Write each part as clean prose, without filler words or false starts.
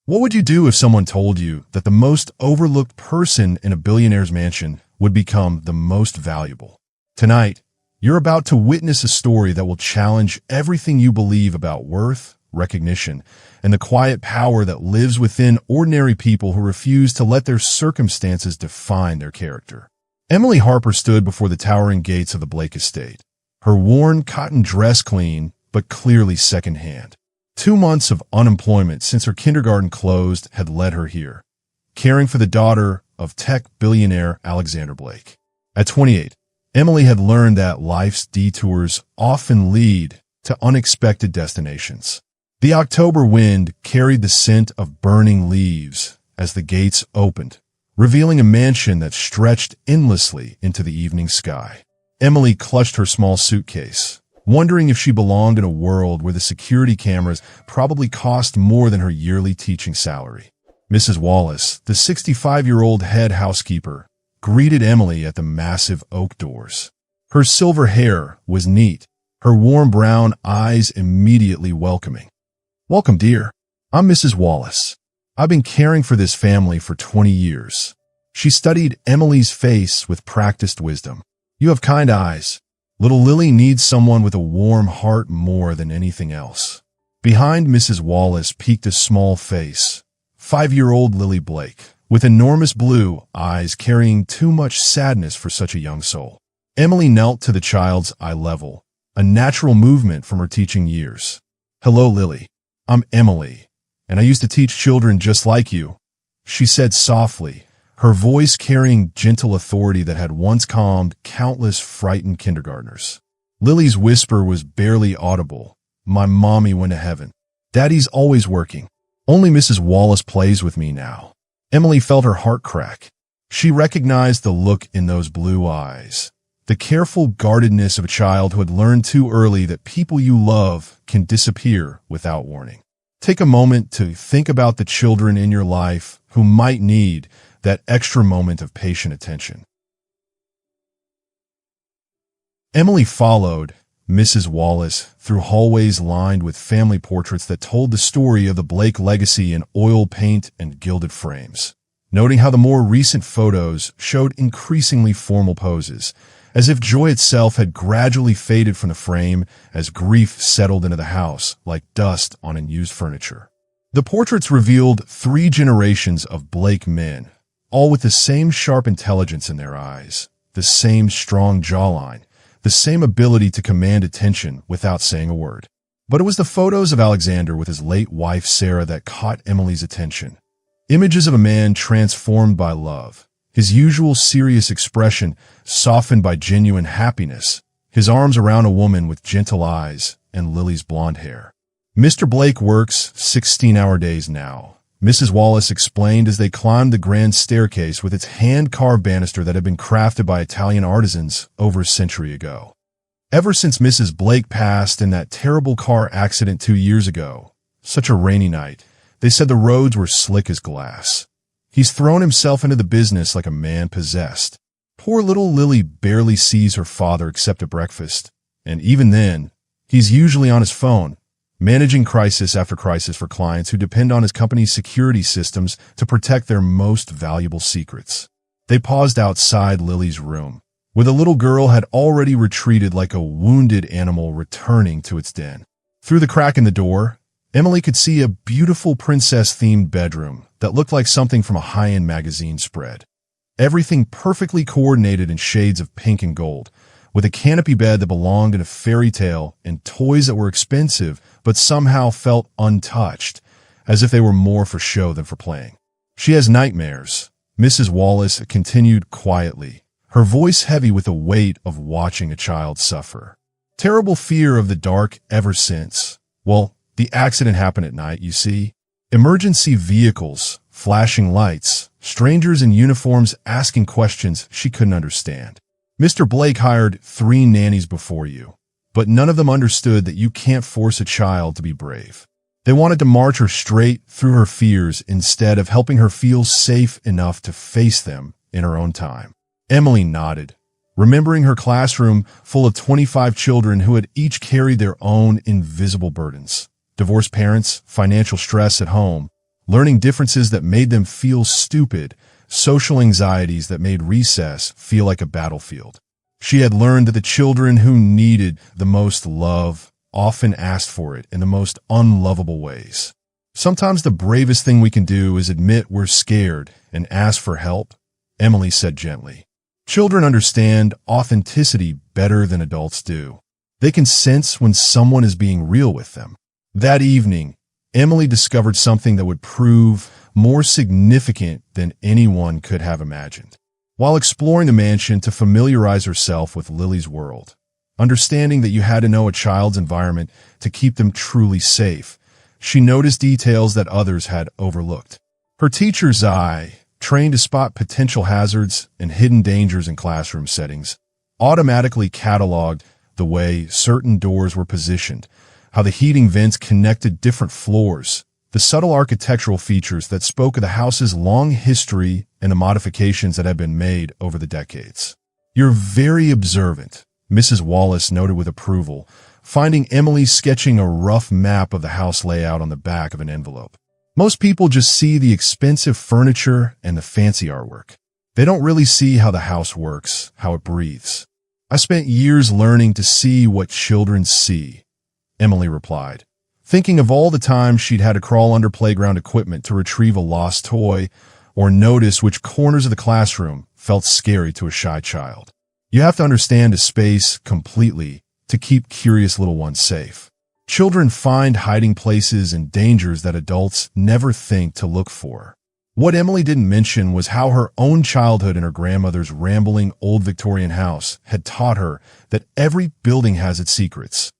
What would you do if someone told you that the most overlooked person in a billionaire's mansion would become the most valuable? Tonight, you're about to witness a story that will challenge everything you believe about worth, recognition, and the quiet power that lives within ordinary people who refuse to let their circumstances define their character. Emily Harper stood before the towering gates of the Blake estate, her worn cotton dress clean but clearly secondhand. 2 months of unemployment since her kindergarten closed had led her here, caring for the daughter of tech billionaire Alexander Blake. At 28, Emily had learned that life's detours often lead to unexpected destinations. The October wind carried the scent of burning leaves as the gates opened, revealing a mansion that stretched endlessly into the evening sky. Emily clutched her small suitcase, wondering if she belonged in a world where the security cameras probably cost more than her yearly teaching salary. Mrs. Wallace, the 65-year-old head housekeeper, greeted Emily at the massive oak doors. Her silver hair was neat, her warm brown eyes immediately welcoming. "Welcome, dear. I'm Mrs. Wallace. I've been caring for this family for 20 years. She studied Emily's face with practiced wisdom. "You have kind eyes. Little Lily needs someone with a warm heart more than anything else." Behind Mrs. Wallace peeked a small face, 5-year-old Lily Blake, with enormous blue eyes carrying too much sadness for such a young soul. Emily knelt to the child's eye level, a natural movement from her teaching years. "Hello, Lily. I'm Emily, and I used to teach children just like you," she said softly, her voice carrying gentle authority that had once calmed countless frightened kindergartners. Lily's whisper was barely audible. "My mommy went to heaven. Daddy's always working. Only Mrs. Wallace plays with me now." Emily felt her heart crack. She recognized the look in those blue eyes, the careful guardedness of a child who had learned too early that people you love can disappear without warning. Take a moment to think about the children in your life who might need that extra moment of patient attention. Emily followed Mrs. Wallace through hallways lined with family portraits that told the story of the Blake legacy in oil paint and gilded frames, noting how the more recent photos showed increasingly formal poses, as if joy itself had gradually faded from the frame as grief settled into the house like dust on unused furniture. The portraits revealed 3 generations of Blake men, all with the same sharp intelligence in their eyes, the same strong jawline, the same ability to command attention without saying a word. But it was the photos of Alexander with his late wife Sarah that caught Emily's attention. Images of a man transformed by love, his usual serious expression softened by genuine happiness, his arms around a woman with gentle eyes and Lily's blonde hair. "Mr. Blake works 16-hour days now," Mrs. Wallace explained as they climbed the grand staircase with its hand-carved banister that had been crafted by Italian artisans over a century ago. Ever since Mrs. Blake passed in that terrible car accident 2 years ago, such a rainy night, they said the roads were slick as glass. He's thrown himself into the business like a man possessed. Poor little Lily barely sees her father except at breakfast, and even then, he's usually on his phone, managing crisis after crisis for clients who depend on his company's security systems to protect their most valuable secrets. They paused outside Lily's room, where the little girl had already retreated like a wounded animal returning to its den. Through the crack in the door, Emily could see a beautiful princess-themed bedroom that looked like something from a high-end magazine spread. Everything perfectly coordinated in shades of pink and gold, with a canopy bed that belonged in a fairy tale and toys that were expensive but somehow felt untouched, as if they were more for show than for playing. "She has nightmares," Mrs. Wallace continued quietly, her voice heavy with the weight of watching a child suffer. "Terrible fear of the dark ever since. Well, the accident happened at night, you see. Emergency vehicles, flashing lights, strangers in uniforms asking questions she couldn't understand. Mr. Blake hired 3 nannies before you, but none of them understood that you can't force a child to be brave. They wanted to march her straight through her fears instead of helping her feel safe enough to face them in her own time." Emily nodded, remembering her classroom full of 25 children who had each carried their own invisible burdens. Divorced parents, financial stress at home, learning differences that made them feel stupid, social anxieties that made recess feel like a battlefield. She had learned that the children who needed the most love often asked for it in the most unlovable ways. Sometimes the bravest thing we can do is admit we're scared and ask for help, Emily said gently. Children understand authenticity better than adults do. They can sense when someone is being real with them. That evening, Emily discovered something that would prove more significant than anyone could have imagined. While exploring the mansion to familiarize herself with Lily's world, understanding that you had to know a child's environment to keep them truly safe, she noticed details that others had overlooked. Her teacher's eye, trained to spot potential hazards and hidden dangers in classroom settings, automatically cataloged the way certain doors were positioned, how the heating vents connected different floors, the subtle architectural features that spoke of the house's long history and the modifications that had been made over the decades. "You're very observant," Mrs. Wallace noted with approval, finding Emily sketching a rough map of the house layout on the back of an envelope. "Most people just see the expensive furniture and the fancy artwork. They don't really see how the house works, how it breathes." "I spent years learning to see what children see," Emily replied, thinking of all the times she'd had to crawl under playground equipment to retrieve a lost toy or notice which corners of the classroom felt scary to a shy child. You have to understand a space completely to keep curious little ones safe. Children find hiding places and dangers that adults never think to look for. What Emily didn't mention was how her own childhood in her grandmother's rambling old Victorian house had taught her that every building has its secrets.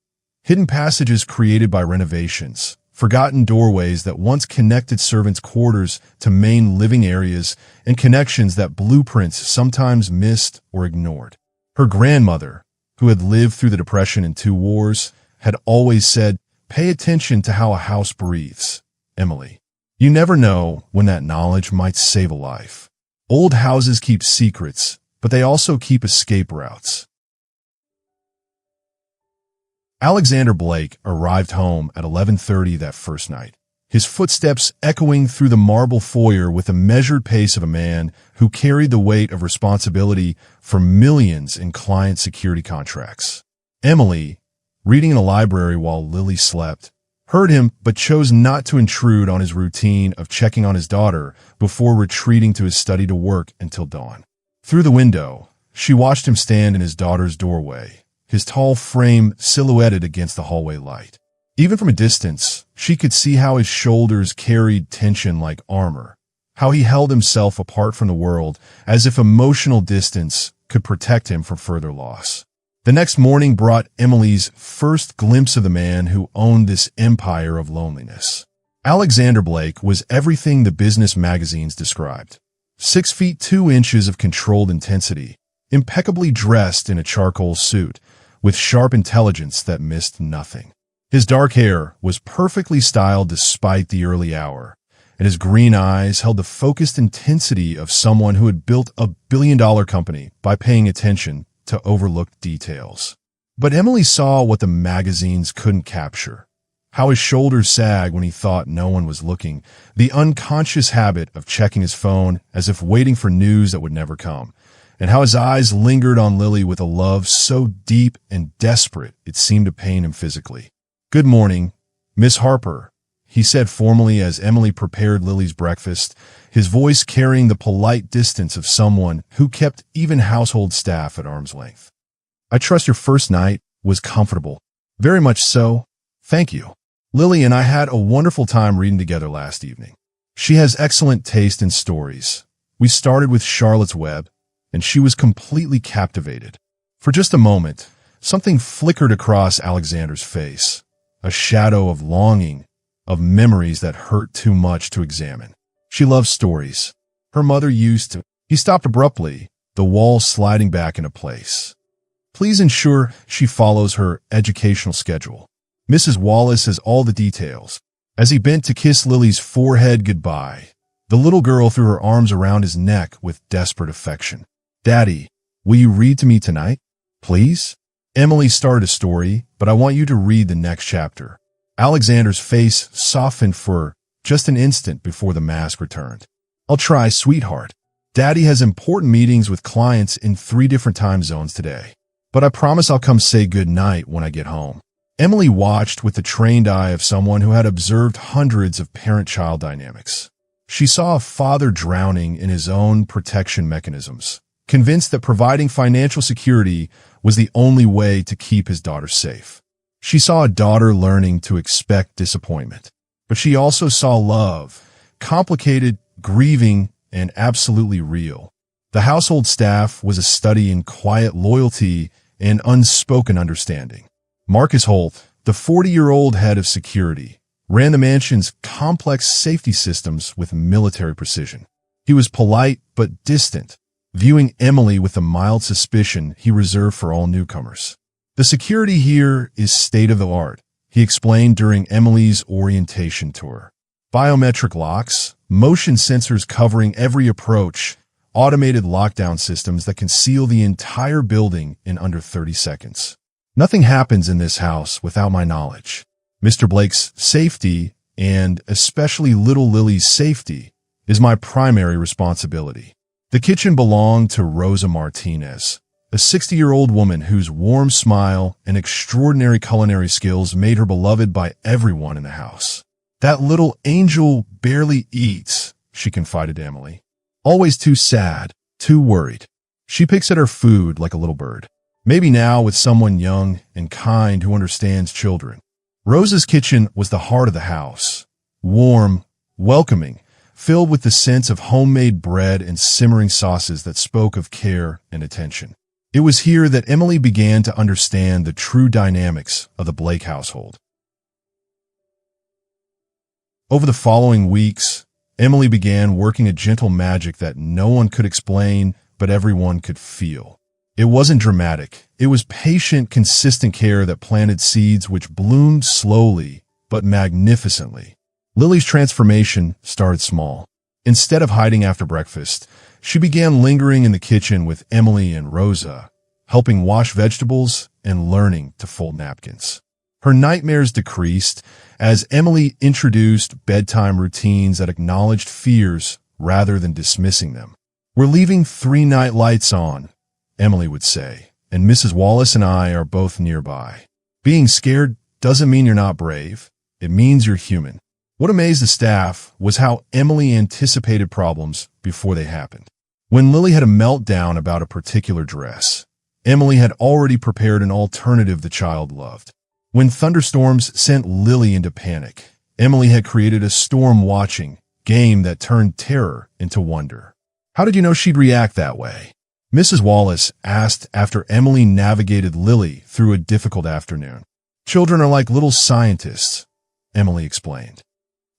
Hidden passages created by renovations, forgotten doorways that once connected servants' quarters to main living areas, and connections that blueprints sometimes missed or ignored. Her grandmother, who had lived through the Depression and 2 wars, had always said, "Pay attention to how a house breathes, Emily. You never know when that knowledge might save a life." Old houses keep secrets, but they also keep escape routes. Alexander Blake arrived home at 11:30 that first night, his footsteps echoing through the marble foyer with the measured pace of a man who carried the weight of responsibility for millions in client security contracts. Emily, reading in a library while Lily slept, heard him but chose not to intrude on his routine of checking on his daughter before retreating to his study to work until dawn. Through the window, she watched him stand in his daughter's doorway, his tall frame silhouetted against the hallway light. Even from a distance, she could see how his shoulders carried tension like armor, how he held himself apart from the world as if emotional distance could protect him from further loss. The next morning brought Emily's first glimpse of the man who owned this empire of loneliness. Alexander Blake was everything the business magazines described. 6 feet 2 inches of controlled intensity, impeccably dressed in a charcoal suit, with sharp intelligence that missed nothing. His dark hair was perfectly styled despite the early hour, and his green eyes held the focused intensity of someone who had built a billion-dollar company by paying attention to overlooked details. But Emily saw what the magazines couldn't capture: how his shoulders sagged when he thought no one was looking, the unconscious habit of checking his phone as if waiting for news that would never come, and how his eyes lingered on Lily with a love so deep and desperate it seemed to pain him physically. "Good morning, Miss Harper," he said formally as Emily prepared Lily's breakfast, his voice carrying the polite distance of someone who kept even household staff at arm's length. "I trust your first night was comfortable." "Very much so, thank you. Lily and I had a wonderful time reading together last evening. She has excellent taste in stories. We started with Charlotte's Web, and she was completely captivated." For just a moment, something flickered across Alexander's face, a shadow of longing, of memories that hurt too much to examine. She loves stories. Her mother used to. He stopped abruptly, the wall sliding back into place. "Please ensure she follows her educational schedule. Mrs. Wallace has all the details." As he bent to kiss Lily's forehead goodbye, the little girl threw her arms around his neck with desperate affection. "Daddy, will you read to me tonight, please?" "Emily started a story, but I want you to read the next chapter." Alexander's face softened for just an instant before the mask returned. "I'll try, sweetheart. Daddy has important meetings with clients in 3 different time zones today. But I promise I'll come say good night when I get home." Emily watched with the trained eye of someone who had observed hundreds of parent-child dynamics. She saw a father drowning in his own protection mechanisms, convinced that providing financial security was the only way to keep his daughter safe. She saw a daughter learning to expect disappointment. But she also saw love, complicated, grieving, and absolutely real. The household staff was a study in quiet loyalty and unspoken understanding. Marcus Holt, the 40-year-old head of security, ran the mansion's complex safety systems with military precision. He was polite but distant, viewing Emily with the mild suspicion he reserved for all newcomers. "The security here is state-of-the-art," he explained during Emily's orientation tour. "Biometric locks, motion sensors covering every approach, automated lockdown systems that can seal the entire building in under 30 seconds. Nothing happens in this house without my knowledge. Mr. Blake's safety, and especially little Lily's safety, is my primary responsibility." The kitchen belonged to Rosa Martinez, a 60-year-old woman whose warm smile and extraordinary culinary skills made her beloved by everyone in the house. "That little angel barely eats," she confided to Emily. "Always too sad, too worried. She picks at her food like a little bird. Maybe now with someone young and kind who understands children." Rosa's kitchen was the heart of the house, warm, welcoming, filled with the sense of homemade bread and simmering sauces that spoke of care and attention. It was here that Emily began to understand the true dynamics of the Blake household. Over the following weeks, Emily began working a gentle magic that no one could explain, but everyone could feel. It wasn't dramatic. It was patient, consistent care that planted seeds which bloomed slowly, but magnificently. Lily's transformation started small. Instead of hiding after breakfast, she began lingering in the kitchen with Emily and Rosa, helping wash vegetables and learning to fold napkins. Her nightmares decreased as Emily introduced bedtime routines that acknowledged fears rather than dismissing them. "We're leaving 3 night lights on," Emily would say, "and Mrs. Wallace and I are both nearby. Being scared doesn't mean you're not brave. It means you're human." What amazed the staff was how Emily anticipated problems before they happened. When Lily had a meltdown about a particular dress, Emily had already prepared an alternative the child loved. When thunderstorms sent Lily into panic, Emily had created a storm-watching game that turned terror into wonder. "How did you know she'd react that way?" Mrs. Wallace asked after Emily navigated Lily through a difficult afternoon. "Children are like little scientists," Emily explained.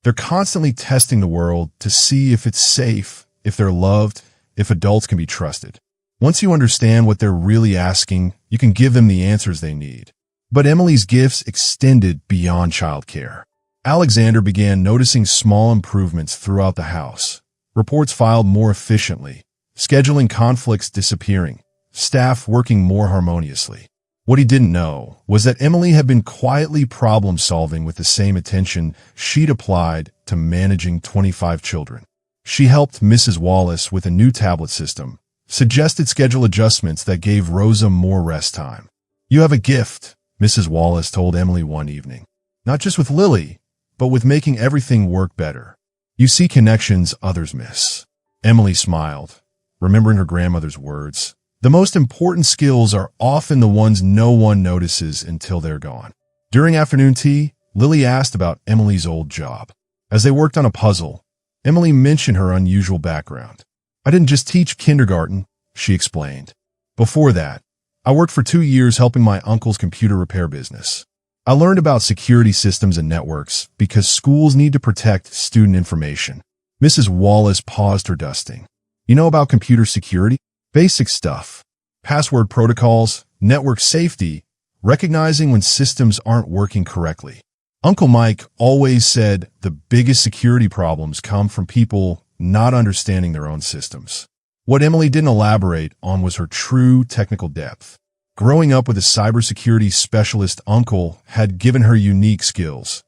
"They're constantly testing the world to see if it's safe, if they're loved, if adults can be trusted. Once you understand what they're really asking, you can give them the answers they need." But Emily's gifts extended beyond childcare. Alexander began noticing small improvements throughout the house. Reports filed more efficiently, scheduling conflicts disappearing, staff working more harmoniously. What he didn't know was that Emily had been quietly problem-solving with the same attention she'd applied to managing 25 children. She helped Mrs. Wallace with a new tablet system, suggested schedule adjustments that gave Rosa more rest time. "You have a gift," Mrs. Wallace told Emily one evening. "Not just with Lily, but with making everything work better. You see connections others miss." Emily smiled, remembering her grandmother's words. The most important skills are often the ones no one notices until they're gone. During afternoon tea, Lily asked about Emily's old job. As they worked on a puzzle, Emily mentioned her unusual background. "I didn't just teach kindergarten," she explained. "Before that, I worked for 2 years helping my uncle's computer repair business. I learned about security systems and networks because schools need to protect student information." Mrs. Wallace paused her dusting. "You know about computer security? Basic stuff. Password protocols, network safety, recognizing when systems aren't working correctly. Uncle Mike always said the biggest security problems come from people not understanding their own systems." What Emily didn't elaborate on was her true technical depth. Growing up with a cybersecurity specialist uncle had given her unique skills.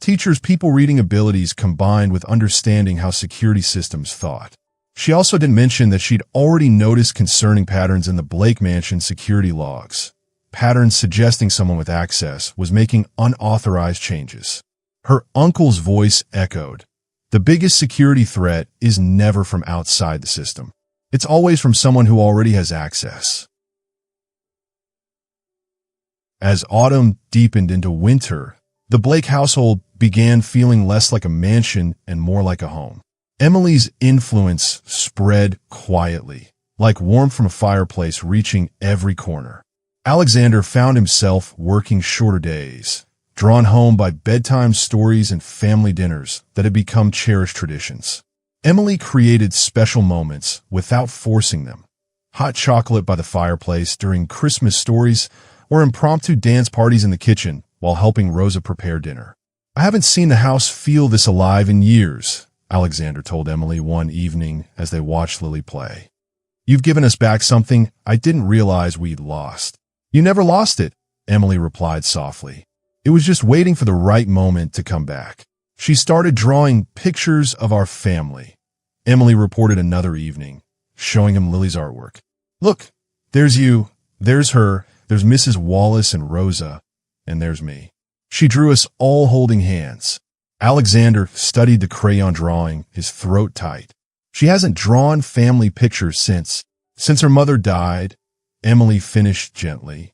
Teacher's people-reading abilities combined with understanding how security systems thought. She also didn't mention that she'd already noticed concerning patterns in the Blake Mansion security logs. Patterns suggesting someone with access was making unauthorized changes. Her uncle's voice echoed. The biggest security threat is never from outside the system. It's always from someone who already has access. As autumn deepened into winter, the Blake household began feeling less like a mansion and more like a home. Emily's influence spread quietly, like warmth from a fireplace reaching every corner. Alexander found himself working shorter days, drawn home by bedtime stories and family dinners that had become cherished traditions. Emily created special moments without forcing them. Hot chocolate by the fireplace during Christmas stories or impromptu dance parties in the kitchen while helping Rosa prepare dinner. "I haven't seen the house feel this alive in years," Alexander told Emily one evening as they watched Lily play. "You've given us back something I didn't realize we'd lost." "You never lost it," Emily replied softly. "It was just waiting for the right moment to come back." She started drawing pictures of our family, Emily reported another evening, showing him Lily's artwork. "Look, there's you, there's her, there's Mrs. Wallace and Rosa, and there's me." She drew us all holding hands. Alexander studied the crayon drawing, his throat tight. "She hasn't drawn family pictures since her mother died," Emily finished gently.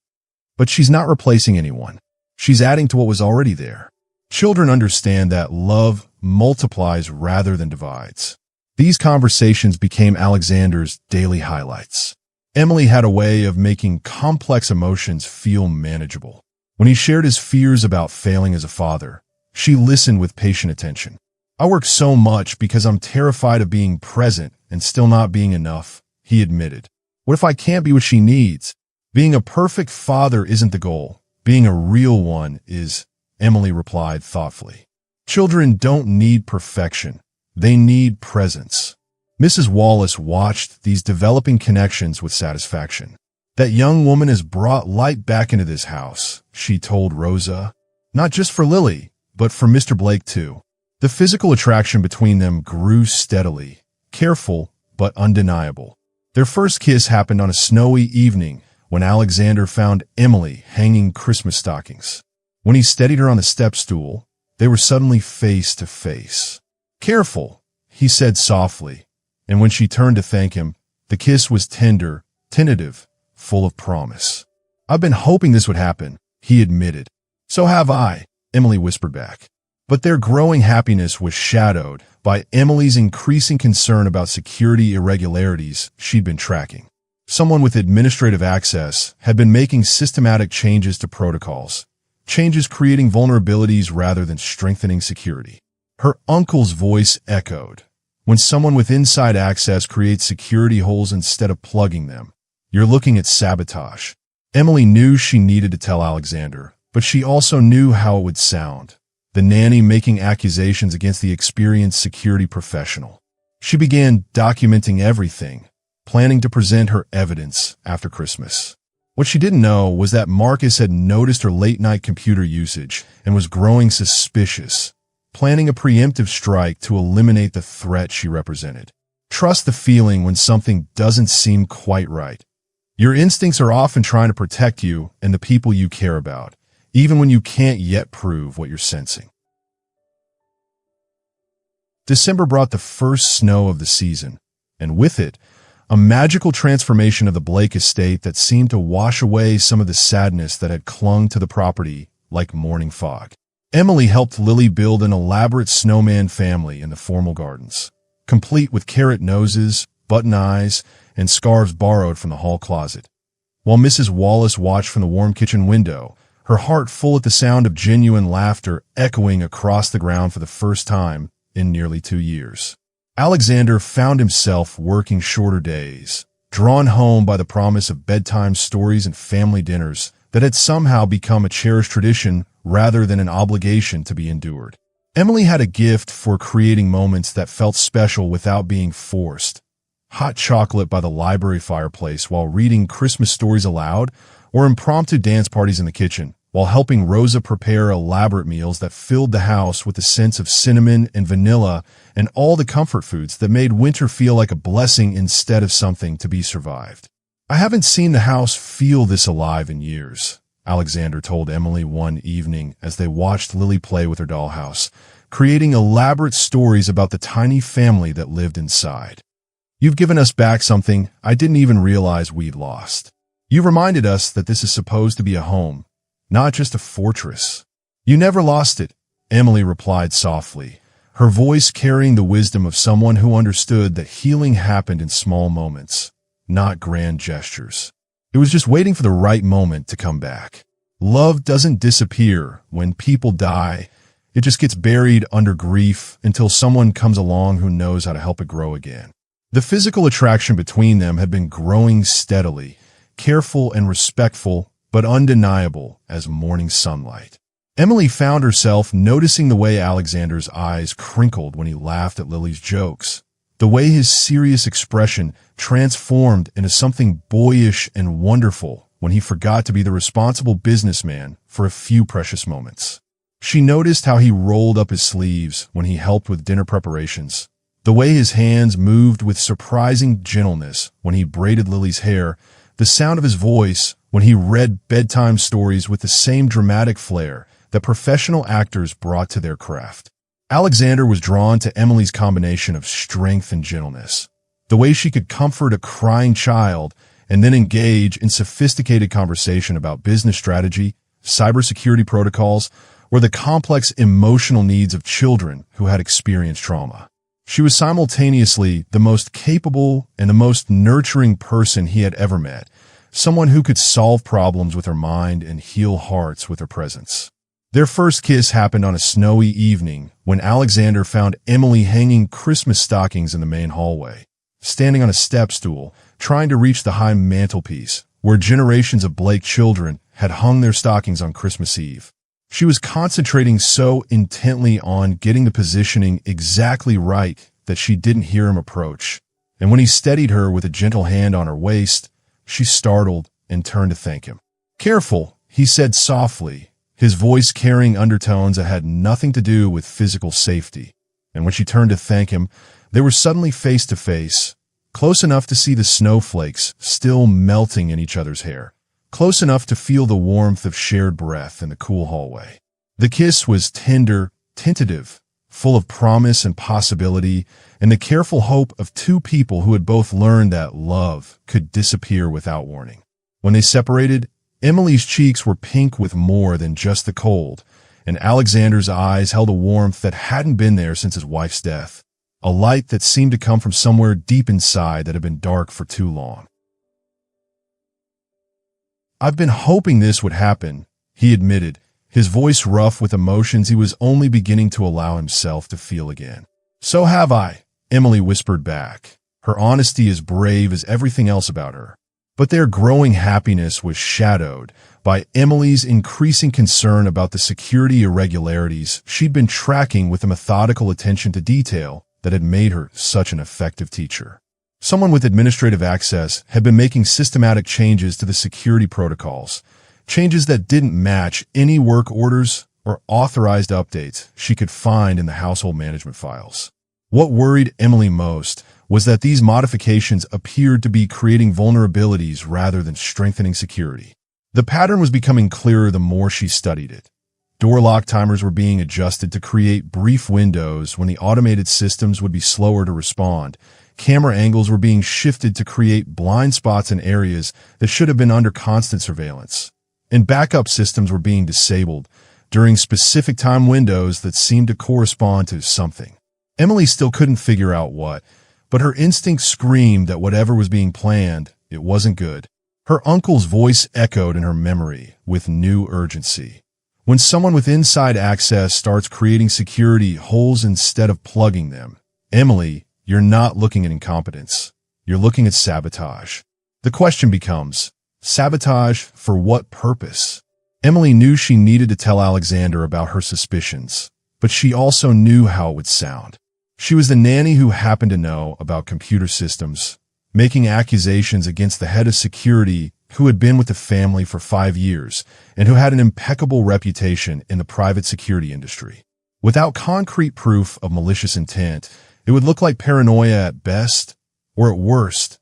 "But she's not replacing anyone. She's adding to what was already there." Children understand that love multiplies rather than divides. These conversations became Alexander's daily highlights. Emily had a way of making complex emotions feel manageable. When he shared his fears about failing as a father, she listened with patient attention. "I work so much because I'm terrified of being present and still not being enough," he admitted. "What if I can't be what she needs? Being a perfect father isn't the goal. Being a real one is," Emily replied thoughtfully. "Children don't need perfection. They need presence." Mrs. Wallace watched these developing connections with satisfaction. "That young woman has brought light back into this house," she told Rosa. "Not just for Lily, but for Mr. Blake too." The physical attraction between them grew steadily, careful but undeniable. Their first kiss happened on a snowy evening when Alexander found Emily hanging Christmas stockings. When he steadied her on the step stool, they were suddenly face to face. "Careful," he said softly, and when she turned to thank him, the kiss was tender, tentative, full of promise. "I've been hoping this would happen," he admitted. "So have I," Emily whispered back. But their growing happiness was shadowed by Emily's increasing concern about security irregularities she'd been tracking. Someone with administrative access had been making systematic changes to protocols, changes creating vulnerabilities rather than strengthening security. Her uncle's voice echoed. "When someone with inside access creates security holes instead of plugging them, you're looking at sabotage." Emily knew she needed to tell Alexander, but she also knew how it would sound. The nanny making accusations against the experienced security professional. She began documenting everything, planning to present her evidence after Christmas. What she didn't know was that Marcus had noticed her late-night computer usage and was growing suspicious, planning a preemptive strike to eliminate the threat she represented. Trust the feeling when something doesn't seem quite right. Your instincts are often trying to protect you and the people you care about, even when you can't yet prove what you're sensing. December brought the first snow of the season, and with it, a magical transformation of the Blake estate that seemed to wash away some of the sadness that had clung to the property like morning fog. Emily helped Lily build an elaborate snowman family in the formal gardens, complete with carrot noses, button eyes, and scarves borrowed from the hall closet. While Mrs. Wallace watched from the warm kitchen window, her heart full at the sound of genuine laughter echoing across the ground for the first time in nearly 2 years. Alexander found himself working shorter days, drawn home by the promise of bedtime stories and family dinners that had somehow become a cherished tradition rather than an obligation to be endured. Emily had a gift for creating moments that felt special without being forced. Hot chocolate by the library fireplace while reading Christmas stories aloud, or impromptu dance parties in the kitchen while helping Rosa prepare elaborate meals that filled the house with a sense of cinnamon and vanilla and all the comfort foods that made winter feel like a blessing instead of something to be survived. "I haven't seen the house feel this alive in years," Alexander told Emily one evening as they watched Lily play with her dollhouse, creating elaborate stories about the tiny family that lived inside. "You've given us back something I didn't even realize we'd lost. You reminded us that this is supposed to be a home, not just a fortress." "You never lost it," Emily replied softly, her voice carrying the wisdom of someone who understood that healing happened in small moments, not grand gestures. It was just waiting for the right moment to come back. Love doesn't disappear when people die. It just gets buried under grief until someone comes along who knows how to help it grow again. The physical attraction between them had been growing steadily, careful and respectful, but undeniable as morning sunlight. Emily found herself noticing the way Alexander's eyes crinkled when he laughed at Lily's jokes, the way his serious expression transformed into something boyish and wonderful when he forgot to be the responsible businessman for a few precious moments. She noticed how he rolled up his sleeves when he helped with dinner preparations, the way his hands moved with surprising gentleness when he braided Lily's hair, the sound of his voice when he read bedtime stories with the same dramatic flair that professional actors brought to their craft. Alexander was drawn to Emily's combination of strength and gentleness, the way she could comfort a crying child and then engage in sophisticated conversation about business strategy, cybersecurity protocols, or the complex emotional needs of children who had experienced trauma. She was simultaneously the most capable and the most nurturing person he had ever met, someone who could solve problems with her mind and heal hearts with her presence. Their first kiss happened on a snowy evening when Alexander found Emily hanging Christmas stockings in the main hallway, standing on a step stool, trying to reach the high mantelpiece where generations of Blake children had hung their stockings on Christmas Eve. She was concentrating so intently on getting the positioning exactly right that she didn't hear him approach, and when he steadied her with a gentle hand on her waist, she startled and turned to thank him. "Careful," he said softly, his voice carrying undertones that had nothing to do with physical safety. And when she turned to thank him, they were suddenly face to face, close enough to see the snowflakes still melting in each other's hair, close enough to feel the warmth of shared breath in the cool hallway. The kiss was tender, tentative, full of promise and possibility, and the careful hope of two people who had both learned that love could disappear without warning. When they separated, Emily's cheeks were pink with more than just the cold, and Alexander's eyes held a warmth that hadn't been there since his wife's death, a light that seemed to come from somewhere deep inside that had been dark for too long. "I've been hoping this would happen," he admitted, his voice rough with emotions he was only beginning to allow himself to feel again. "So have I," Emily whispered back, her honesty as brave as everything else about her. But their growing happiness was shadowed by Emily's increasing concern about the security irregularities she'd been tracking with the methodical attention to detail that had made her such an effective teacher. Someone with administrative access had been making systematic changes to the security protocols, changes that didn't match any work orders or authorized updates she could find in the household management files. What worried Emily most was that these modifications appeared to be creating vulnerabilities rather than strengthening security. The pattern was becoming clearer the more she studied it. Door lock timers were being adjusted to create brief windows when the automated systems would be slower to respond. Camera angles were being shifted to create blind spots in areas that should have been under constant surveillance. And backup systems were being disabled during specific time windows that seemed to correspond to something. Emily still couldn't figure out what, but her instinct screamed that whatever was being planned, it wasn't good. Her uncle's voice echoed in her memory with new urgency. When someone with inside access starts creating security holes instead of plugging them, Emily, you're not looking at incompetence. You're looking at sabotage. The question becomes, sabotage for what purpose? Emily knew she needed to tell Alexander about her suspicions, but she also knew how it would sound. She was the nanny who happened to know about computer systems, making accusations against the head of security who had been with the family for 5 years and who had an impeccable reputation in the private security industry. Without concrete proof of malicious intent, it would look like paranoia at best, or at worst,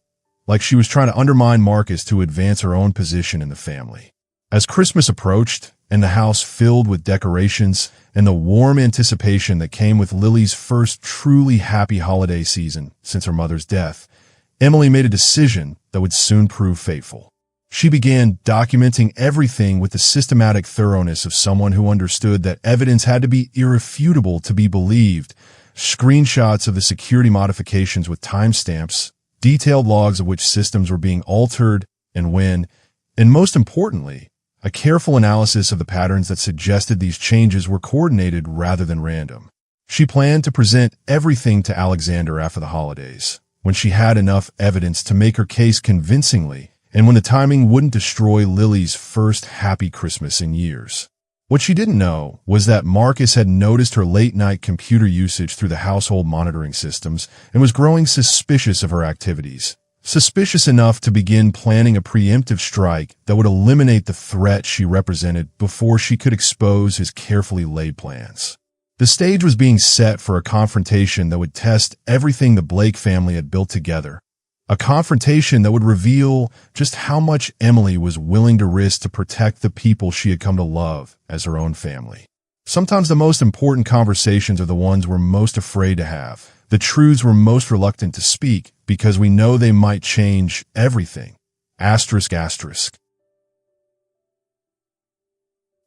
like she was trying to undermine Marcus to advance her own position in the family. As Christmas approached, and the house filled with decorations and the warm anticipation that came with Lily's first truly happy holiday season since her mother's death, Emily made a decision that would soon prove fateful. She began documenting everything with the systematic thoroughness of someone who understood that evidence had to be irrefutable to be believed. Screenshots of the security modifications with timestamps, detailed logs of which systems were being altered and when, and most importantly, a careful analysis of the patterns that suggested these changes were coordinated rather than random. She planned to present everything to Alexander after the holidays, when she had enough evidence to make her case convincingly and when the timing wouldn't destroy Lily's first happy Christmas in years. What she didn't know was that Marcus had noticed her late-night computer usage through the household monitoring systems and was growing suspicious of her activities. Suspicious enough to begin planning a preemptive strike that would eliminate the threat she represented before she could expose his carefully laid plans. The stage was being set for a confrontation that would test everything the Blake family had built together. A confrontation that would reveal just how much Emily was willing to risk to protect the people she had come to love as her own family. Sometimes the most important conversations are the ones we're most afraid to have. The truths we're most reluctant to speak because we know they might change everything. Asterisk, asterisk.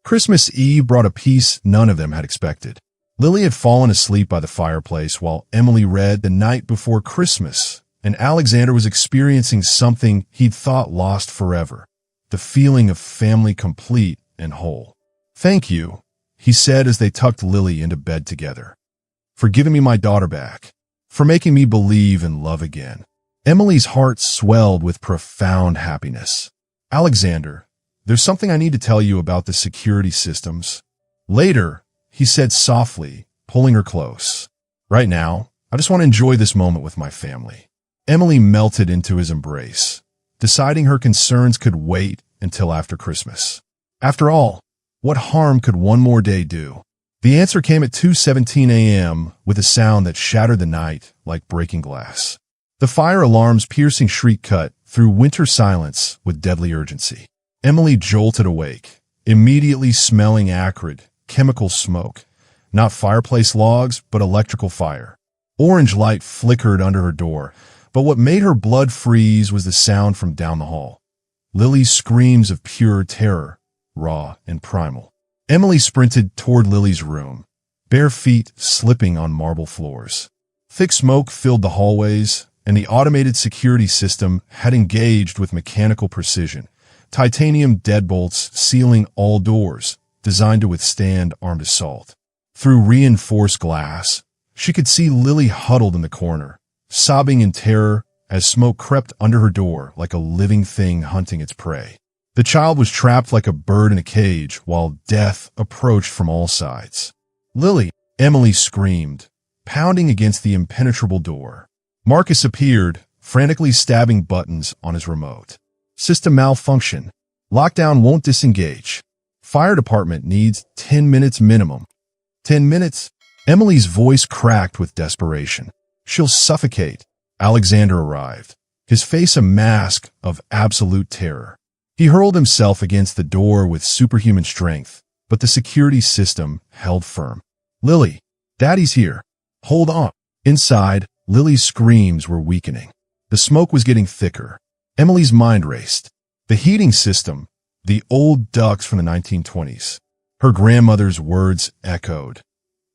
Christmas Eve brought a peace none of them had expected. Lily had fallen asleep by the fireplace while Emily read The Night Before Christmas, and Alexander was experiencing something he'd thought lost forever, the feeling of family complete and whole. "Thank you," he said as they tucked Lily into bed together. "For giving me my daughter back. For making me believe in love again." Emily's heart swelled with profound happiness. "Alexander, there's something I need to tell you about the security systems." "Later," he said softly, pulling her close. "Right now, I just want to enjoy this moment with my family." Emily melted into his embrace, deciding her concerns could wait until after Christmas. After all, what harm could one more day do? The answer came at 2:17 a.m. with a sound that shattered the night like breaking glass. The fire alarm's piercing shriek cut through winter silence with deadly urgency. Emily jolted awake, immediately smelling acrid, chemical smoke. Not fireplace logs, but electrical fire. Orange light flickered under her door, but what made her blood freeze was the sound from down the hall. Lily's screams of pure terror, raw and primal. Emily sprinted toward Lily's room, bare feet slipping on marble floors. Thick smoke filled the hallways, and the automated security system had engaged with mechanical precision. Titanium deadbolts sealing all doors, designed to withstand armed assault. Through reinforced glass, she could see Lily huddled in the corner, sobbing in terror as smoke crept under her door like a living thing hunting its prey. The child was trapped like a bird in a cage while death approached from all sides. "Lily!" Emily screamed, pounding against the impenetrable door. Marcus appeared, frantically stabbing buttons on his remote. "System malfunction. Lockdown won't disengage. Fire department needs 10 minutes minimum." 10 minutes? Emily's voice cracked with desperation. "She'll suffocate." Alexander arrived, his face a mask of absolute terror. He hurled himself against the door with superhuman strength, but the security system held firm. "Lily, Daddy's here. Hold on." Inside, Lily's screams were weakening. The smoke was getting thicker. Emily's mind raced. The heating system, the old ducts from the 1920s. Her grandmother's words echoed.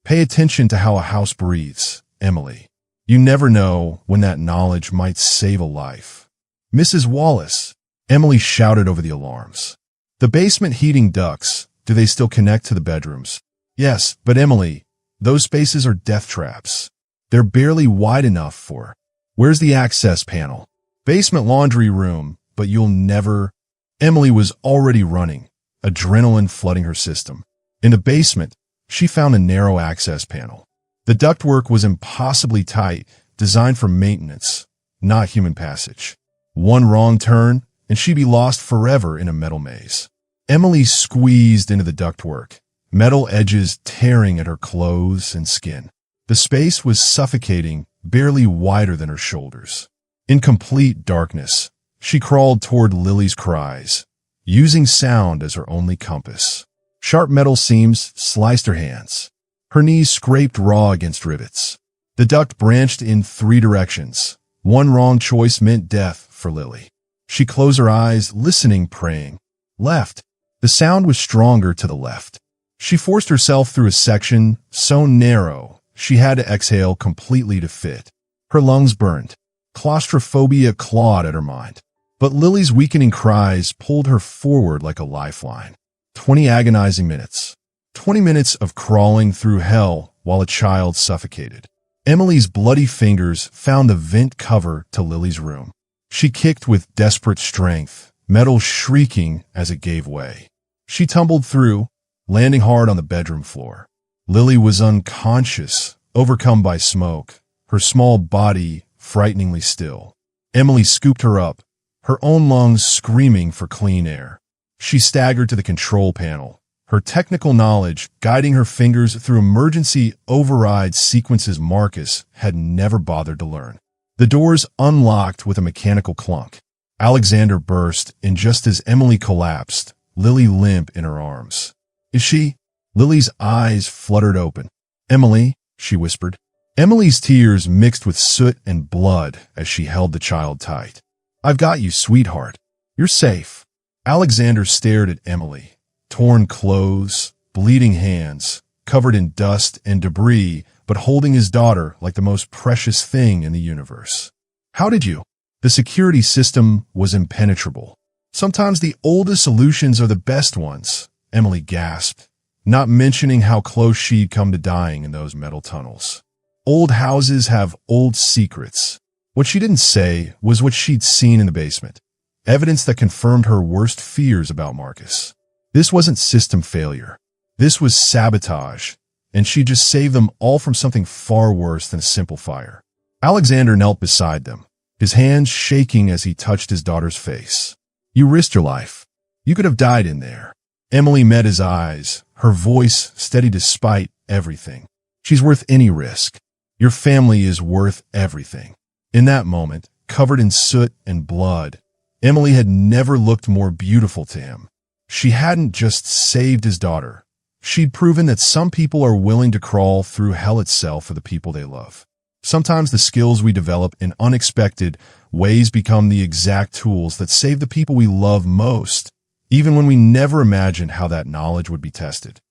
"Pay attention to how a house breathes, Emily. You never know when that knowledge might save a life." "Mrs. Wallace," Emily shouted over the alarms. "The basement heating ducts, do they still connect to the bedrooms?" "Yes, but Emily, those spaces are death traps. They're barely wide enough for." "Where's the access panel?" "Basement laundry room, but you'll never..." Emily was already running, adrenaline flooding her system. In the basement, she found a narrow access panel. The ductwork was impossibly tight, designed for maintenance, not human passage. One wrong turn, and she'd be lost forever in a metal maze. Emily squeezed into the ductwork, metal edges tearing at her clothes and skin. The space was suffocating, barely wider than her shoulders. In complete darkness, she crawled toward Lily's cries, using sound as her only compass. Sharp metal seams sliced her hands. Her knees scraped raw against rivets. The duct branched in 3 directions. One wrong choice meant death for Lily. She closed her eyes, listening, praying. Left. The sound was stronger to the left. She forced herself through a section so narrow she had to exhale completely to fit. Her lungs burned. Claustrophobia clawed at her mind. But Lily's weakening cries pulled her forward like a lifeline. 20 agonizing minutes. 20 minutes of crawling through hell while a child suffocated. Emily's bloody fingers found the vent cover to Lily's room. She kicked with desperate strength, metal shrieking as it gave way. She tumbled through, landing hard on the bedroom floor. Lily was unconscious, overcome by smoke, her small body frighteningly still. Emily scooped her up, her own lungs screaming for clean air. She staggered to the control panel, her technical knowledge guiding her fingers through emergency override sequences Marcus had never bothered to learn. The doors unlocked with a mechanical clunk. Alexander burst, and just as Emily collapsed, Lily limp in her arms. Is she? Lily's eyes fluttered open. Emily, she whispered. Emily's tears mixed with soot and blood as she held the child tight. I've got you, sweetheart. You're safe. Alexander stared at Emily. Torn clothes, bleeding hands, covered in dust and debris, but holding his daughter like the most precious thing in the universe. How did you? The security system was impenetrable. Sometimes the oldest solutions are the best ones, Emily gasped, not mentioning how close she'd come to dying in those metal tunnels. Old houses have old secrets. What she didn't say was what she'd seen in the basement, evidence that confirmed her worst fears about Marcus. This wasn't system failure. This was sabotage, and she'd just saved them all from something far worse than a simple fire. Alexander knelt beside them, his hands shaking as he touched his daughter's face. You risked your life. You could have died in there. Emily met his eyes, her voice steady despite everything. She's worth any risk. Your family is worth everything. In that moment, covered in soot and blood, Emily had never looked more beautiful to him. She hadn't just saved his daughter. She'd proven that some people are willing to crawl through hell itself for the people they love. Sometimes the skills we develop in unexpected ways become the exact tools that save the people we love most, even when we never imagined how that knowledge would be tested.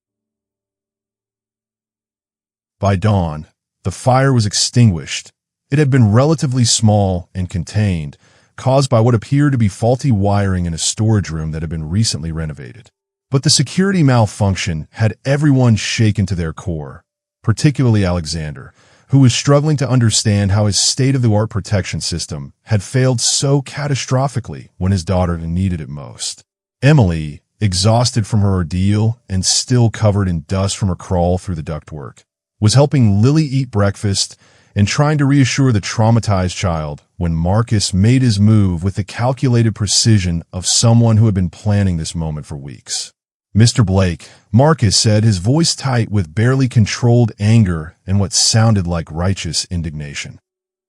By dawn, the fire was extinguished. It had been relatively small and contained, caused by what appeared to be faulty wiring in a storage room that had been recently renovated. But the security malfunction had everyone shaken to their core, particularly Alexander, who was struggling to understand how his state-of-the-art protection system had failed so catastrophically when his daughter needed it most. Emily, exhausted from her ordeal and still covered in dust from her crawl through the ductwork, was helping Lily eat breakfast and trying to reassure the traumatized child when Marcus made his move with the calculated precision of someone who had been planning this moment for weeks. Mr. Blake, Marcus said, his voice tight with barely controlled anger and what sounded like righteous indignation.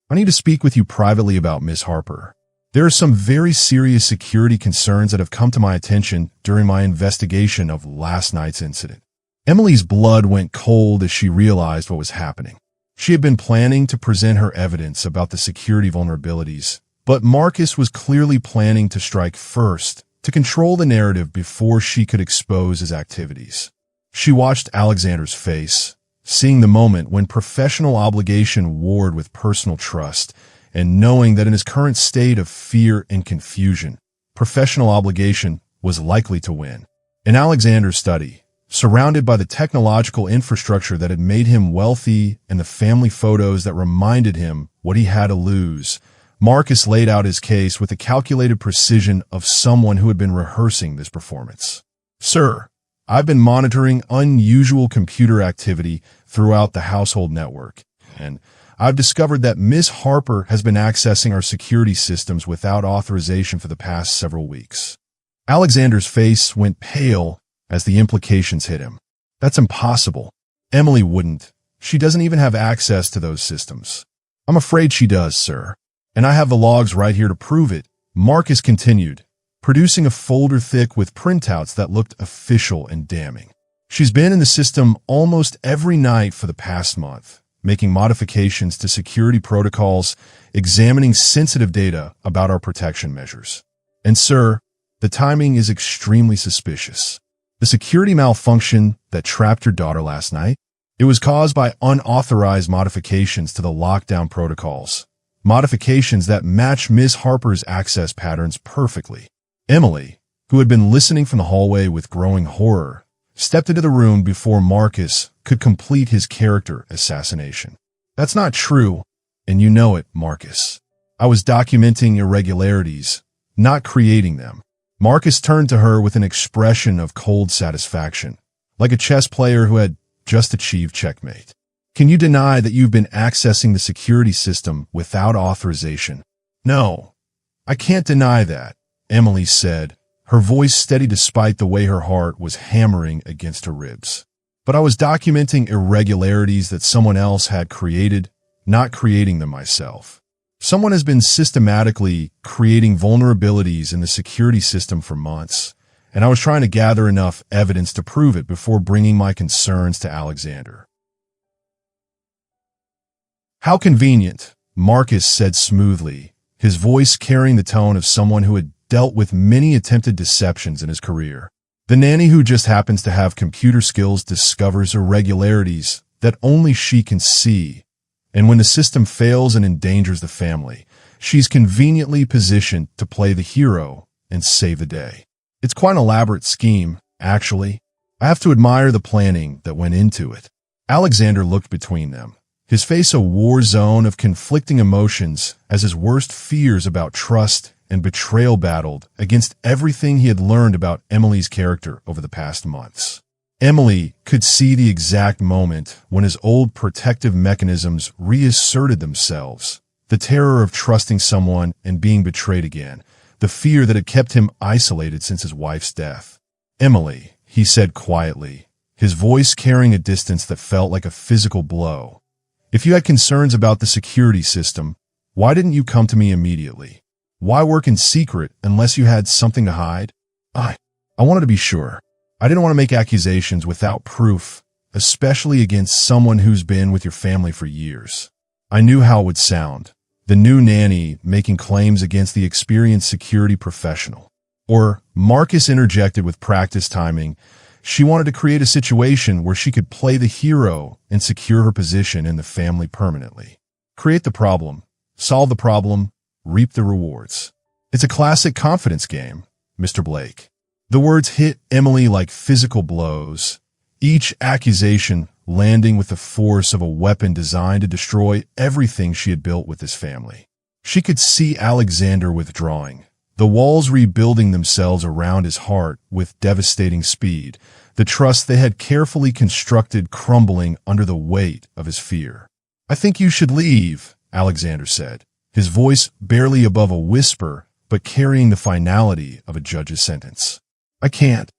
I need to speak with you privately about Miss Harper. There are some very serious security concerns that have come to my attention during my investigation of last night's incident. Emily's blood went cold as she realized what was happening. She had been planning to present her evidence about the security vulnerabilities, but Marcus was clearly planning to strike first to control the narrative before she could expose his activities. She watched Alexander's face, seeing the moment when professional obligation warred with personal trust, and knowing that in his current state of fear and confusion, professional obligation was likely to win. In Alexander's study, surrounded by the technological infrastructure that had made him wealthy and the family photos that reminded him what he had to lose, Marcus laid out his case with the calculated precision of someone who had been rehearsing this performance. Sir, I've been monitoring unusual computer activity throughout the household network, and I've discovered that Miss Harper has been accessing our security systems without authorization for the past several weeks. Alexander's face went pale as the implications hit him. That's impossible. Emily wouldn't. She doesn't even have access to those systems. I'm afraid she does, sir. And I have the logs right here to prove it. Marcus continued, producing a folder thick with printouts that looked official and damning. She's been in the system almost every night for the past month, making modifications to security protocols, examining sensitive data about our protection measures. And sir, the timing is extremely suspicious. The security malfunction that trapped your daughter last night, it was caused by unauthorized modifications to the lockdown protocols, modifications that match Ms. Harper's access patterns perfectly. Emily, who had been listening from the hallway with growing horror, stepped into the room before Marcus could complete his character assassination. That's not true, and you know it, Marcus. I was documenting irregularities, not creating them. Marcus turned to her with an expression of cold satisfaction, like a chess player who had just achieved checkmate. Can you deny that you've been accessing the security system without authorization? No, I can't deny that, Emily said, her voice steady despite the way her heart was hammering against her ribs. But I was documenting irregularities that someone else had created, not creating them myself. Someone has been systematically creating vulnerabilities in the security system for months, and I was trying to gather enough evidence to prove it before bringing my concerns to Alexander. How convenient, Marcus said smoothly, his voice carrying the tone of someone who had dealt with many attempted deceptions in his career. The nanny who just happens to have computer skills discovers irregularities that only she can see, and when the system fails and endangers the family, she's conveniently positioned to play the hero and save the day. It's quite an elaborate scheme, actually. I have to admire the planning that went into it. Alexander looked between them, his face a war zone of conflicting emotions as his worst fears about trust and betrayal battled against everything he had learned about Emily's character over the past months. Emily could see the exact moment when his old protective mechanisms reasserted themselves, the terror of trusting someone and being betrayed again, the fear that had kept him isolated since his wife's death. Emily, he said quietly, his voice carrying a distance that felt like a physical blow. If you had concerns about the security system, why didn't you come to me immediately? Why work in secret unless you had something to hide? I wanted to be sure. I didn't want to make accusations without proof, especially against someone who's been with your family for years. I knew how it would sound. The new nanny making claims against the experienced security professional. Or, Marcus interjected with practice timing, she wanted to create a situation where she could play the hero and secure her position in the family permanently. Create the problem, solve the problem, reap the rewards. It's a classic confidence game, Mr. Blake. The words hit Emily like physical blows, each accusation landing with the force of a weapon designed to destroy everything she had built with this family. She could see Alexander withdrawing, the walls rebuilding themselves around his heart with devastating speed, the trust they had carefully constructed crumbling under the weight of his fear. I think you should leave, Alexander said, his voice barely above a whisper, but carrying the finality of a judge's sentence. I can't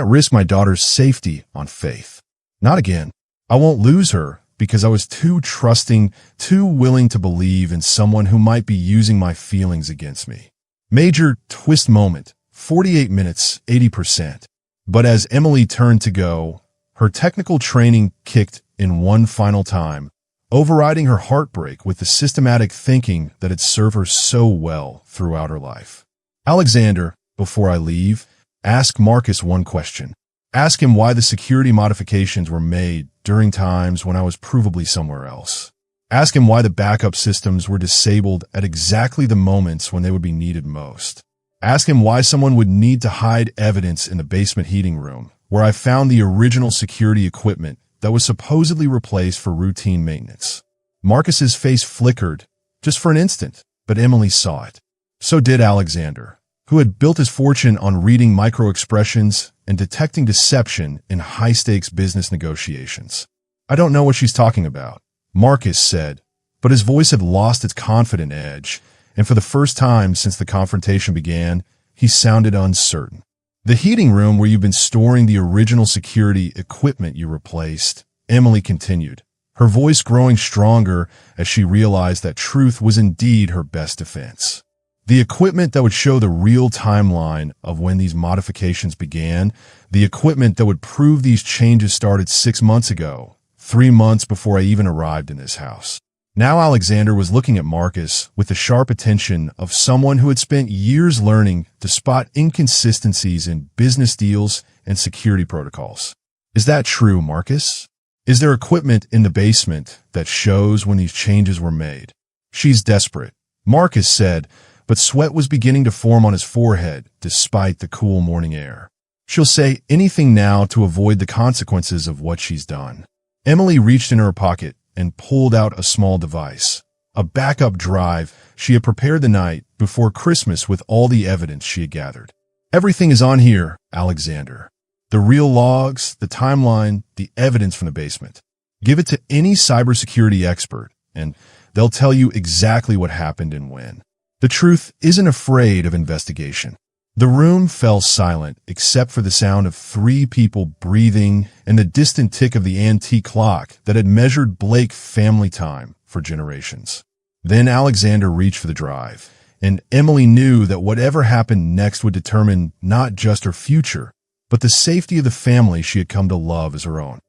risk my daughter's safety on faith. Not again. I won't lose her because I was too trusting, too willing to believe in someone who might be using my feelings against me. Major twist moment, 48 minutes, 80%. But as Emily turned to go, her technical training kicked in one final time, overriding her heartbreak with the systematic thinking that had served her so well throughout her life. Alexander, before I leave, ask Marcus one question. Ask him why the security modifications were made during times when I was provably somewhere else. Ask him why the backup systems were disabled at exactly the moments when they would be needed most. Ask him why someone would need to hide evidence in the basement heating room, where I found the original security equipment that was supposedly replaced for routine maintenance. Marcus's face flickered, just for an instant, but Emily saw it. So did Alexander, who had built his fortune on reading micro-expressions and detecting deception in high-stakes business negotiations. I don't know what she's talking about, Marcus said, But his voice had lost its confident edge, and for the first time since the confrontation began, he sounded uncertain. "The heating room where you've been storing the original security equipment you replaced," Emily continued, her voice growing stronger as she realized that truth was indeed her best defense. "The equipment that would show the real timeline of when these modifications began, the equipment that would prove these changes started 6 months ago, 3 months before I even arrived in this house." Now Alexander was looking at Marcus with the sharp attention of someone who had spent years learning to spot inconsistencies in business deals and security protocols. "Is that true, Marcus? Is there equipment in the basement that shows when these changes were made?" "She's desperate," Marcus said, but sweat was beginning to form on his forehead despite the cool morning air. "She'll say anything now to avoid the consequences of what she's done." Emily reached in her pocket and pulled out a small device, a backup drive she had prepared the night before Christmas with all the evidence she had gathered. "Everything is on here, Alexander. The real logs, the timeline, the evidence from the basement. Give it to any cybersecurity expert, and they'll tell you exactly what happened and when. The truth isn't afraid of investigation." The room fell silent except for the sound of 3 people breathing and the distant tick of the antique clock that had measured Blake family time for generations. Then Alexander reached for the drive, and Emily knew that whatever happened next would determine not just her future, but the safety of the family she had come to love as her own.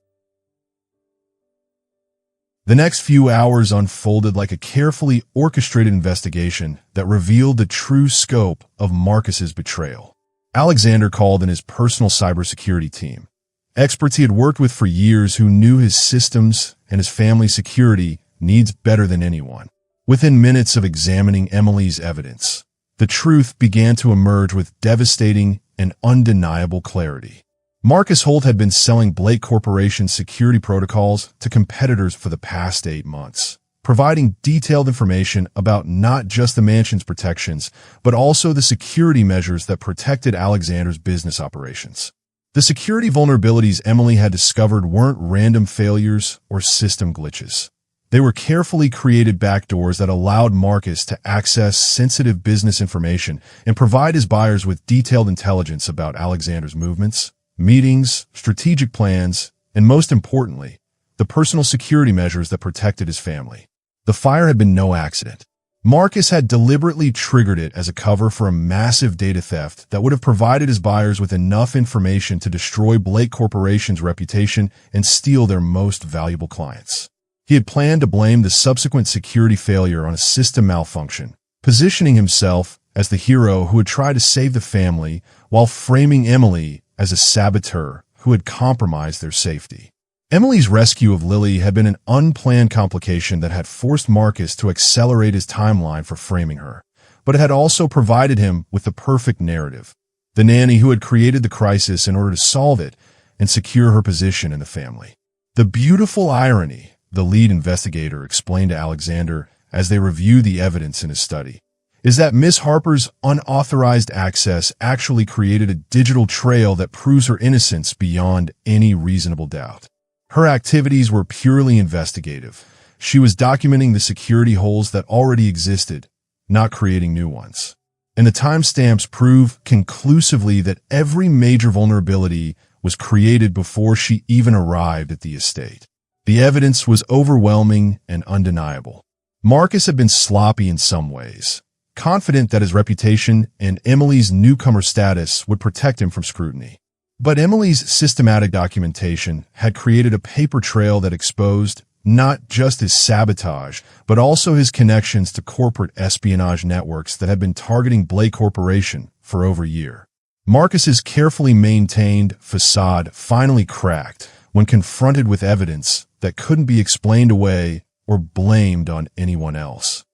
The next few hours unfolded like a carefully orchestrated investigation that revealed the true scope of Marcus's betrayal. Alexander called in his personal cybersecurity team, experts he had worked with for years who knew his systems and his family's security needs better than anyone. Within minutes of examining Emily's evidence, the truth began to emerge with devastating and undeniable clarity. Marcus Holt had been selling Blake Corporation's security protocols to competitors for the past 8 months, providing detailed information about not just the mansion's protections, but also the security measures that protected Alexander's business operations. The security vulnerabilities Emily had discovered weren't random failures or system glitches. They were carefully created backdoors that allowed Marcus to access sensitive business information and provide his buyers with detailed intelligence about Alexander's movements, meetings, strategic plans, and most importantly, the personal security measures that protected his family. The fire had been no accident. Marcus had deliberately triggered it as a cover for a massive data theft that would have provided his buyers with enough information to destroy Blake Corporation's reputation and steal their most valuable clients. He had planned to blame the subsequent security failure on a system malfunction, positioning himself as the hero who had tried to save the family while framing Emily as a saboteur who had compromised their safety. Emily's rescue of Lily had been an unplanned complication that had forced Marcus to accelerate his timeline for framing her, but it had also provided him with the perfect narrative, the nanny who had created the crisis in order to solve it and secure her position in the family. "The beautiful irony," the lead investigator explained to Alexander as they reviewed the evidence in his study, "is that Miss Harper's unauthorized access actually created a digital trail that proves her innocence beyond any reasonable doubt. Her activities were purely investigative. She was documenting the security holes that already existed, not creating new ones. And the timestamps prove conclusively that every major vulnerability was created before she even arrived at the estate. The evidence was overwhelming and undeniable. Marcus had been sloppy in some ways, confident that his reputation and Emily's newcomer status would protect him from scrutiny. But Emily's systematic documentation had created a paper trail that exposed not just his sabotage, but also his connections to corporate espionage networks that had been targeting Blake Corporation for over a year. Marcus's carefully maintained facade finally cracked when confronted with evidence that couldn't be explained away or blamed on anyone else.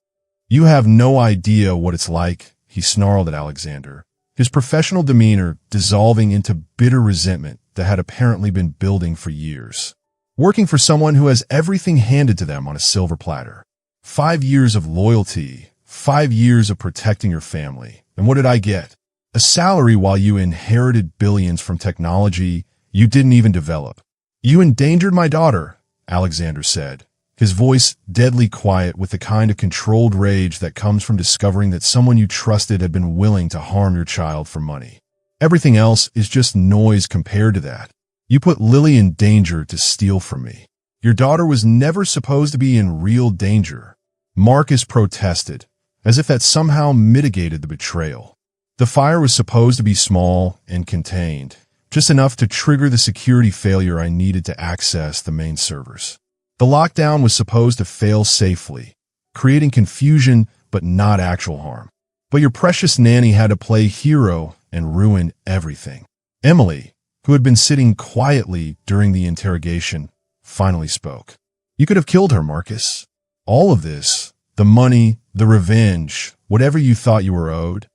"You have no idea what it's like," he snarled at Alexander, his professional demeanor dissolving into bitter resentment that had apparently been building for years. "Working for someone who has everything handed to them on a silver platter. 5 years of loyalty, 5 years of protecting your family. And what did I get? A salary while you inherited billions from technology you didn't even develop. You endangered my daughter," Alexander said, his voice deadly quiet with the kind of controlled rage that comes from discovering that someone you trusted had been willing to harm your child for money. Everything else is just noise compared to that. You put Lily in danger to steal from me. Your daughter was never supposed to be in real danger. Marcus protested, as if that somehow mitigated the betrayal. The fire was supposed to be small and contained, just enough to trigger the security failure I needed to access the main servers. The lockdown was supposed to fail safely, creating confusion but not actual harm. But your precious nanny had to play hero and ruin everything. Emily, who had been sitting quietly during the interrogation, finally spoke. You could have killed her, Marcus. All of this, the money, the revenge, whatever you thought you were owed,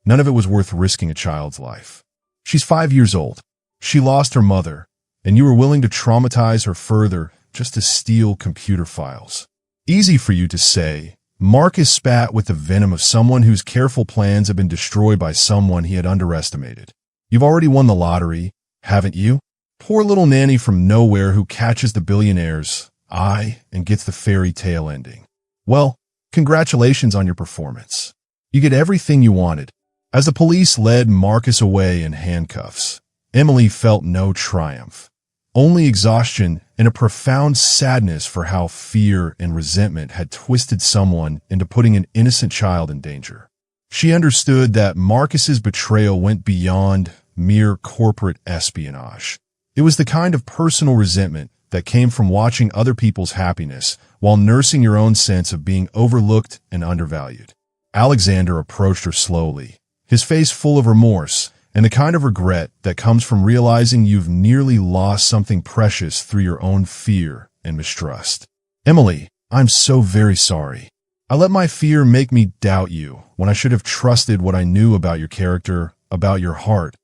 none of it was worth risking a child's life. She's 5 years old. She lost her mother, and you were willing to traumatize her further just to steal computer files. Easy for you to say. Marcus spat with the venom of someone whose careful plans have been destroyed by someone he had underestimated. You've already won the lottery, haven't you? Poor little nanny from nowhere who catches the billionaire's eye and gets the fairy tale ending. Well, congratulations on your performance. You get everything you wanted. As the police led Marcus away in handcuffs, Emily felt no triumph, only exhaustion and a profound sadness for how fear and resentment had twisted someone into putting an innocent child in danger. She understood that Marcus's betrayal went beyond mere corporate espionage. It was the kind of personal resentment that came from watching other people's happiness while nursing your own sense of being overlooked and undervalued. Alexander approached her slowly, his face full of remorse and the kind of regret that comes from realizing you've nearly lost something precious through your own fear and mistrust. Emily, I'm so very sorry. I let my fear make me doubt you when I should have trusted what I knew about your character, about your heart,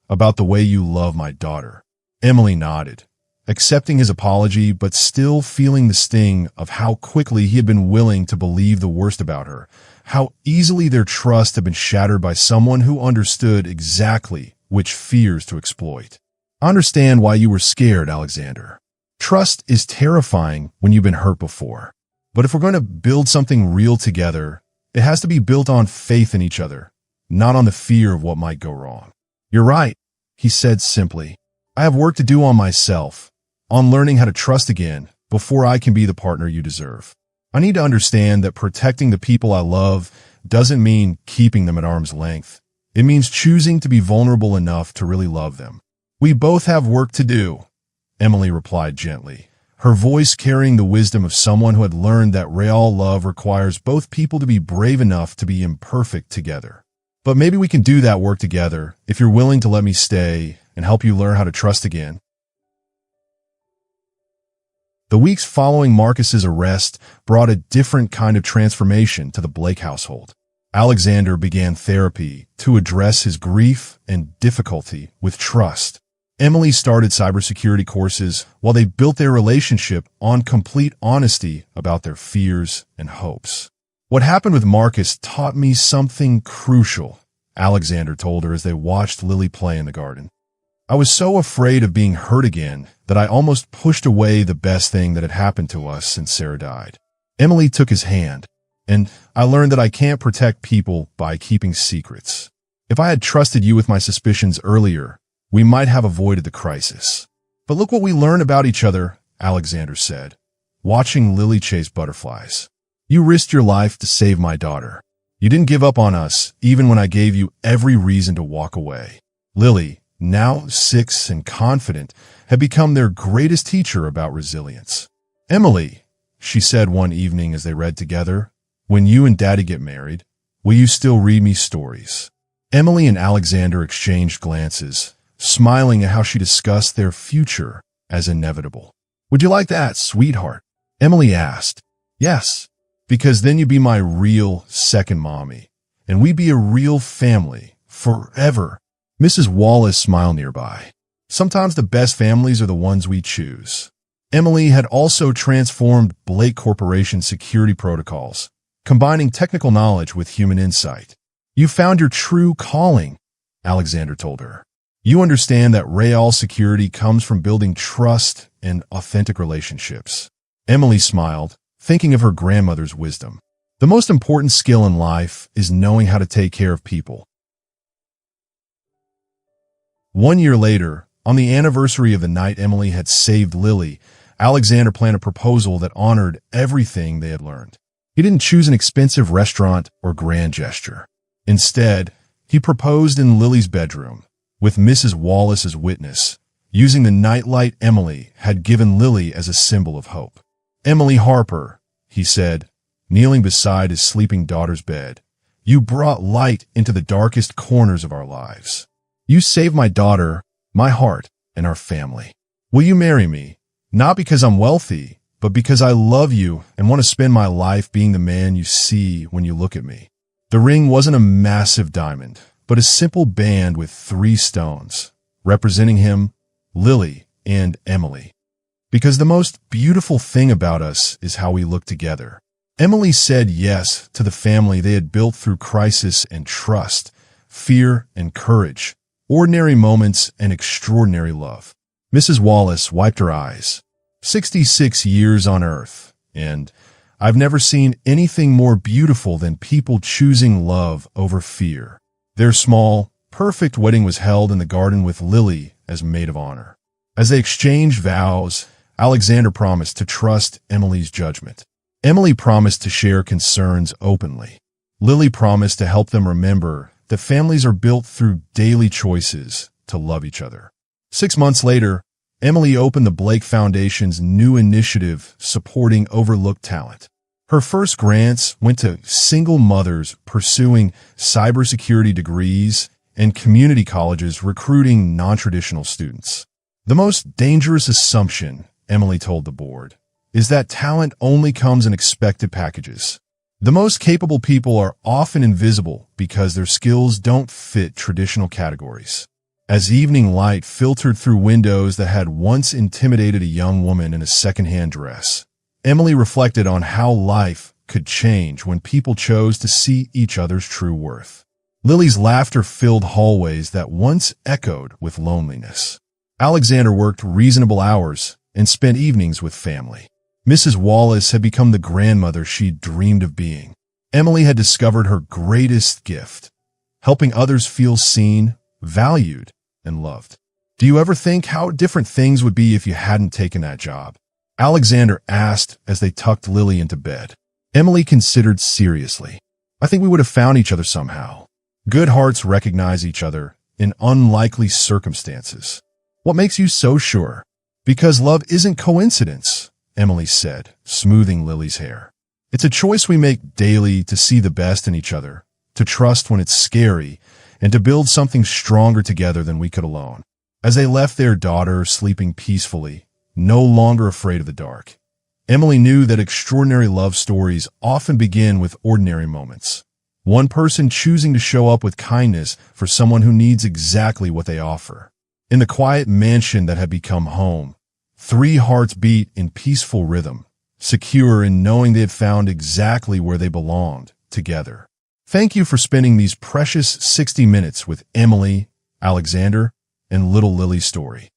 about the way you love my daughter. Emily nodded, accepting his apology but still feeling the sting of how quickly he had been willing to believe the worst about her, how easily their trust had been shattered by someone who understood exactly which fears to exploit. I understand why you were scared, Alexander. Trust is terrifying when you've been hurt before. But if we're going to build something real together, it has to be built on faith in each other, not on the fear of what might go wrong. You're right, he said simply. I have work to do on myself, on learning how to trust again before I can be the partner you deserve. I need to understand that protecting the people I love doesn't mean keeping them at arm's length. It means choosing to be vulnerable enough to really love them. We both have work to do, Emily replied gently, her voice carrying the wisdom of someone who had learned that real love requires both people to be brave enough to be imperfect together. But maybe we can do that work together if you're willing to let me stay and help you learn how to trust again. The weeks following Marcus's arrest brought a different kind of transformation to the Blake household. Alexander began therapy to address his grief and difficulty with trust. Emily started cybersecurity courses while they built their relationship on complete honesty about their fears and hopes. What happened with Marcus taught me something crucial, Alexander told her as they watched Lily play in the garden. I was so afraid of being hurt again that I almost pushed away the best thing that had happened to us since Sarah died. Emily took his hand, and I learned that I can't protect people by keeping secrets. If I had trusted you with my suspicions earlier, we might have avoided the crisis. But look what we learn about each other, Alexander said, watching Lily chase butterflies. You risked your life to save my daughter. You didn't give up on us, even when I gave you every reason to walk away. Lily, now 6 and confident, had become their greatest teacher about resilience. Emily, she said one evening as they read together, when you and Daddy get married, will you still read me stories? Emily and Alexander exchanged glances, smiling at how she discussed their future as inevitable. Would you like that, sweetheart? Emily asked. Yes, because then you'd be my real second mommy, and we'd be a real family forever. Mrs. Wallace smiled nearby. Sometimes the best families are the ones we choose. Emily had also transformed Blake Corporation's security protocols, combining technical knowledge with human insight. You found your true calling, Alexander told her. You understand that real security comes from building trust and authentic relationships. Emily smiled, thinking of her grandmother's wisdom. The most important skill in life is knowing how to take care of people. 1 year later, on the anniversary of the night Emily had saved Lily, Alexander planned a proposal that honored everything they had learned. He didn't choose an expensive restaurant or grand gesture. Instead, he proposed in Lily's bedroom, with Mrs. Wallace as witness, using the nightlight Emily had given Lily as a symbol of hope. "Emily Harper," he said, kneeling beside his sleeping daughter's bed, "you brought light into the darkest corners of our lives. You saved my daughter, my heart, and our family. Will you marry me? Not because I'm wealthy, but because I love you and want to spend my life being the man you see when you look at me." The ring wasn't a massive diamond, but a simple band with 3 stones, representing him, Lily, and Emily. Because the most beautiful thing about us is how we look together. Emily said yes to the family they had built through crisis and trust, fear and courage, ordinary moments and extraordinary love. Mrs. Wallace wiped her eyes. 66 years on Earth, and I've never seen anything more beautiful than people choosing love over fear. Their small, perfect wedding was held in the garden with Lily as maid of honor. As they exchanged vows, Alexander promised to trust Emily's judgment. Emily promised to share concerns openly. Lily promised to help them remember that families are built through daily choices to love each other. 6 months later, Emily opened the Blake Foundation's new initiative supporting overlooked talent. Her first grants went to single mothers pursuing cybersecurity degrees and community colleges recruiting non-traditional students. "The most dangerous assumption," Emily told the board, "is that talent only comes in expected packages. The most capable people are often invisible because their skills don't fit traditional categories." As evening light filtered through windows that had once intimidated a young woman in a second-hand dress, Emily reflected on how life could change when people chose to see each other's true worth. Lily's laughter filled hallways that once echoed with loneliness. Alexander worked reasonable hours and spent evenings with family. Mrs. Wallace had become the grandmother she dreamed of being. Emily had discovered her greatest gift, helping others feel seen, valued, and loved. "Do you ever think how different things would be if you hadn't taken that job?" Alexander asked as they tucked Lily into bed. Emily considered seriously. "I think we would have found each other somehow. Good hearts recognize each other in unlikely circumstances." "What makes you so sure?" "Because love isn't coincidence," Emily said, smoothing Lily's hair. "It's a choice we make daily to see the best in each other, to trust when it's scary, and to build something stronger together than we could alone." As they left their daughter sleeping peacefully, no longer afraid of the dark, Emily knew that extraordinary love stories often begin with ordinary moments. One person choosing to show up with kindness for someone who needs exactly what they offer. In the quiet mansion that had become home, 3 hearts beat in peaceful rhythm, secure in knowing they had found exactly where they belonged, together. Thank you for spending these precious 60 minutes with Emily, Alexander, and little Lily's story.